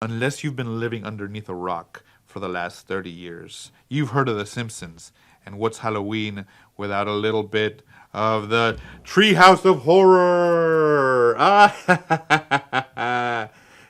Unless you've been living underneath a rock for the last 30 years, you've heard of The Simpsons. And what's Halloween without a little bit of the Treehouse of Horror? Ah,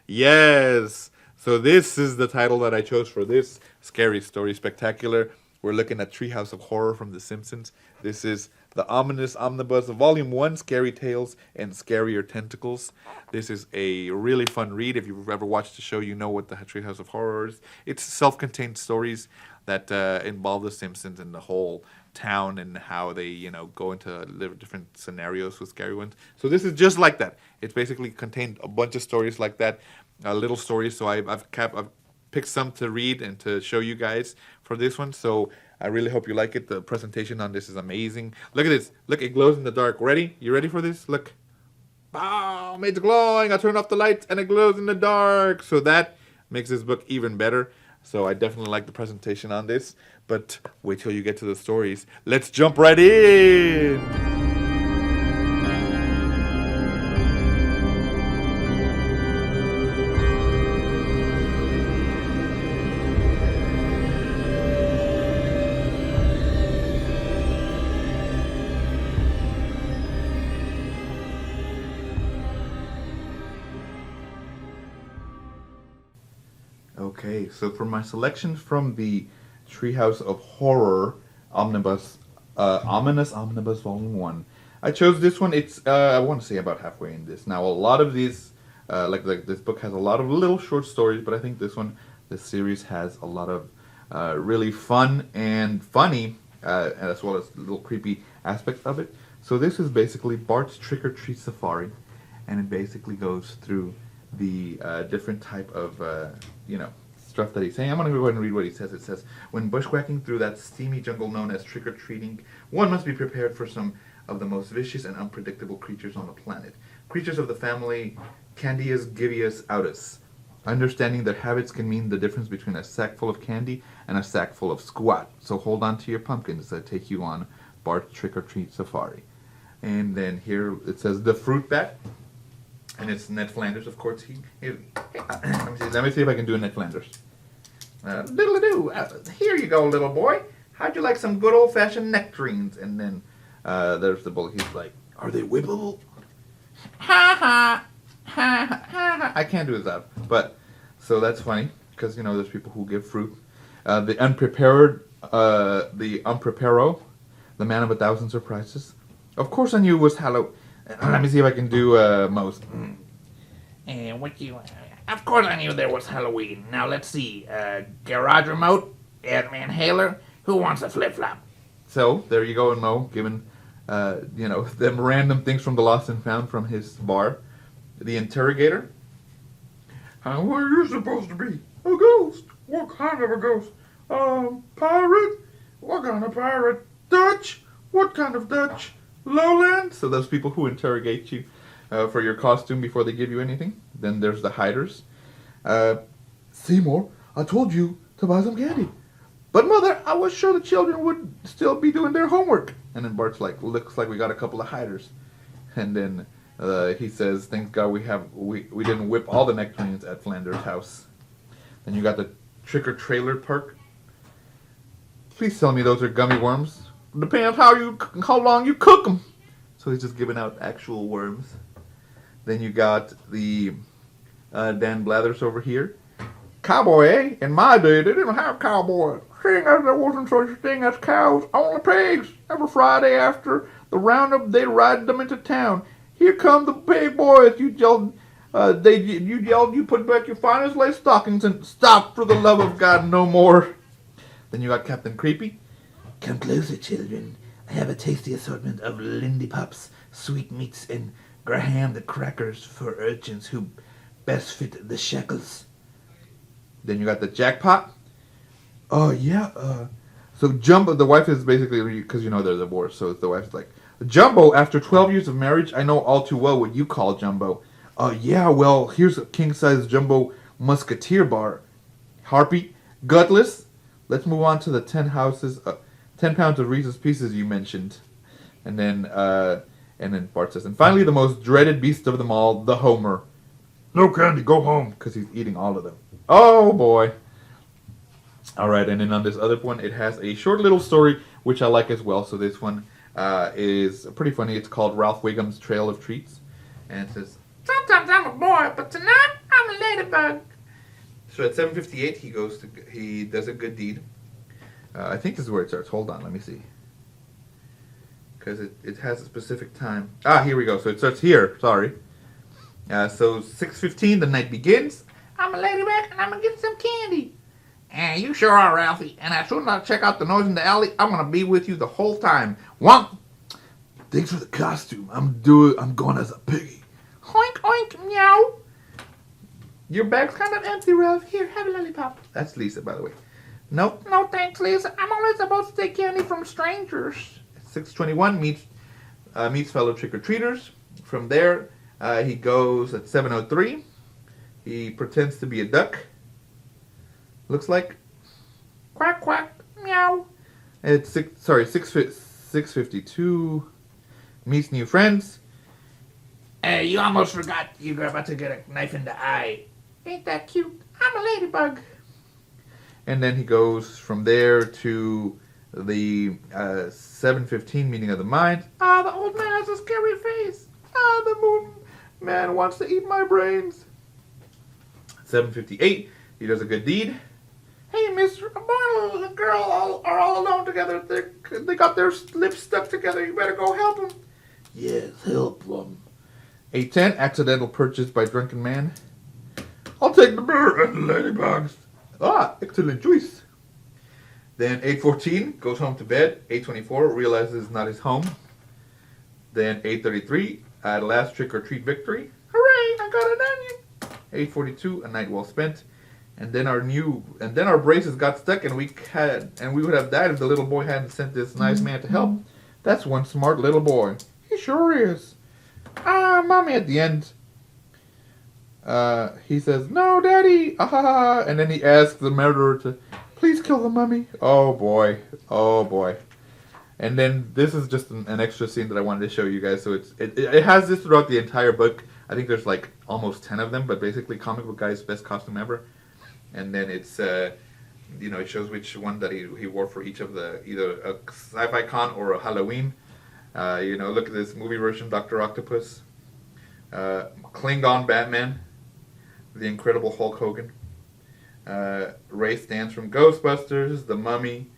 yes. So this is the title that I chose for this scary story spectacular. We're looking at Treehouse of Horror from The Simpsons. This is the ominous omnibus of Volume 1, Scary Tales and Scarier Tentacles. This is a really fun read. If you've ever watched the show, you know what the Treehouse of Horror is. It's self-contained stories that involve The Simpsons and the whole town and how they, go into different scenarios with scary ones. So this is just like that. It's basically contained a bunch of stories like that, little stories. So I've picked some to read and to show you guys for this one. So I really hope you like it. The presentation on this is amazing. Look at this. Look, it glows in the dark. Ready? You ready for this? Look. Boom! It's glowing. I turn off the lights and it glows in the dark. So that makes this book even better. So I definitely like the presentation on this. But wait till you get to the stories. Let's jump right in. Okay, so for my selection from the Treehouse of Horror Omnibus, Ominous Omnibus Volume 1, I chose this one. It's, I want to say about halfway in this. Now, a lot of these, like this book has a lot of little short stories, but I think this series has a lot of really fun and funny, as well as little creepy aspects of it. So this is basically Bart's Trick or Treat Safari, and it basically goes through the different type of stuff that he's saying. I'm going to go ahead and read what he says. It says, when bushwhacking through that steamy jungle known as trick-or-treating, one must be prepared for some of the most vicious and unpredictable creatures on the planet. Creatures of the family Candias givius audis. Understanding their habits can mean the difference between a sack full of candy and a sack full of squat. So hold on to your pumpkins that take you on Bart's Trick-or-Treat Safari. And then here it says, the fruit bat. And it's Ned Flanders, of course. Let me see if I can do a Ned Flanders. Diddle-a-doo. Here you go, little boy. How'd you like some good old-fashioned nectarines? And then there's the bully. He's like, are they whippable? Ha ha. Ha ha ha. I can't do that. But, so that's funny. Because, there's people who give fruit. The unpreparo. The man of a thousand surprises. Of course I knew it was Halloween. Let me see if I can do most. Of course I knew there was Halloween. Now let's see. Garage remote, air inhaler. Who wants a flip flop? So there you go, and Mo giving, them random things from the lost and found from his bar. The interrogator. What are you supposed to be? A ghost. What kind of a ghost? Pirate. What kind of pirate? Dutch. What kind of Dutch? Lowland. So those people who interrogate you for your costume before they give you anything. Then there's the hiders. Seymour, I told you to buy some candy. But Mother, I was sure the children would still be doing their homework. And then Bart's like, looks like we got a couple of hiders. And then he says, thank God we didn't whip all the nectarines at Flanders' house. Then you got the trick-or-trailer park. Please tell me those are gummy worms. Depends how long you cook them. So he's just giving out actual worms. Then you got the Dan Blathers over here. Cowboy, eh? In my day, they didn't have cowboys. Seeing as there wasn't such a thing as cows, only pigs. Every Friday after the roundup, they'd ride them into town. Here come the pig boys. You yelled, you put back your finest lace stockings and stop for the love of God no more. Then you got Captain Creepy. Come closer, children. I have a tasty assortment of Lindy Pops, sweetmeats, and Graham the crackers for urchins who best fit the shackles. Then you got the Jackpot. Oh, yeah. So Jumbo, the wife is basically, because they're divorced, so the wife's like, Jumbo, after 12 years of marriage, I know all too well what you call Jumbo. Yeah, well, here's a king-size Jumbo Musketeer bar. Harpy, Gutless. Let's move on to the 10 pounds of Reese's Pieces you mentioned. And then Bart says, and finally the most dreaded beast of them all, the Homer. No candy, go home. Because he's eating all of them. Oh, boy. All right, and then on this other one, it has a short little story, which I like as well. So this one is pretty funny. It's called Ralph Wiggum's Trail of Treats. And it says, sometimes I'm a boy, but tonight I'm a ladybug. So at 7:58, he does a good deed. I think this is where it starts. Hold on, let me see. Because it has a specific time. Ah, here we go. So it starts here. Sorry. So 6:15, the night begins. I'm a ladybug, and I'm going to get some candy. And you sure are, Ralphie. And as soon as I check out the noise in the alley, I'm going to be with you the whole time. One. Thanks for the costume. I'm going as a piggy. Oink, oink, meow. Your bag's kind of empty, Ralph. Here, have a lollipop. That's Lisa, by the way. Nope. No thanks, Lisa. I'm only supposed to take candy from strangers. 6:21 meets fellow trick-or-treaters. From there, he goes at 7:03. He pretends to be a duck. Looks like quack quack meow. It's 6:52. Meets new friends. Hey, you almost forgot you were about to get a knife in the eye. Ain't that cute? I'm a ladybug. And then he goes from there to the 7:15 meeting of the mind. Ah, the old man has a scary face. Ah, the moon man wants to eat my brains. 7:58, he does a good deed. Hey, mister, a boy and a girl are all alone together. They got their lips stuck together. You better go help them. Yes, help them. 8:10, accidental purchase by drunken man. I'll take the beer and the ladybugs. Ah, excellent choice. Then 8:14, goes home to bed. 8:24, realizes it's not his home. Then 8:33, at last trick-or-treat victory. Hooray, I got an onion. 8:42, a night well spent. And then our braces got stuck, and we would have died if the little boy hadn't sent this nice man to help. That's one smart little boy. He sure is. Ah, mommy at the end. He says, no, daddy. Ah, and then he asks the murderer to please kill the mummy. Oh boy. Oh boy. And then this is just an extra scene that I wanted to show you guys. So it has this throughout the entire book. I think there's like almost 10 of them, but basically comic book guy's best costume ever. And then it's, it shows which one that he wore for each of the, either a sci-fi con or a Halloween. Look at this movie version, Dr. Octopus. Klingon Batman. The Incredible Hulk Hogan. Ray Stantz from Ghostbusters, The Mummy,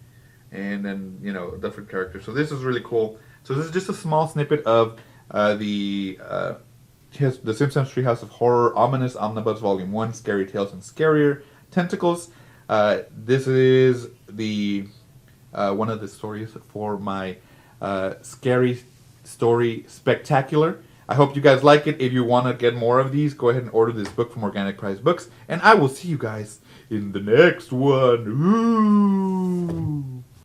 and then, different characters. So this is really cool. So this is just a small snippet of the Simpsons Treehouse of Horror Ominous Omnibus Volume 1, Scary Tales and Scarier Tentacles. This is the one of the stories for my Scary Story Spectacular. I hope you guys like it. If you want to get more of these, go ahead and order this book from Organic Price Books. And I will see you guys in the next one. Ooh.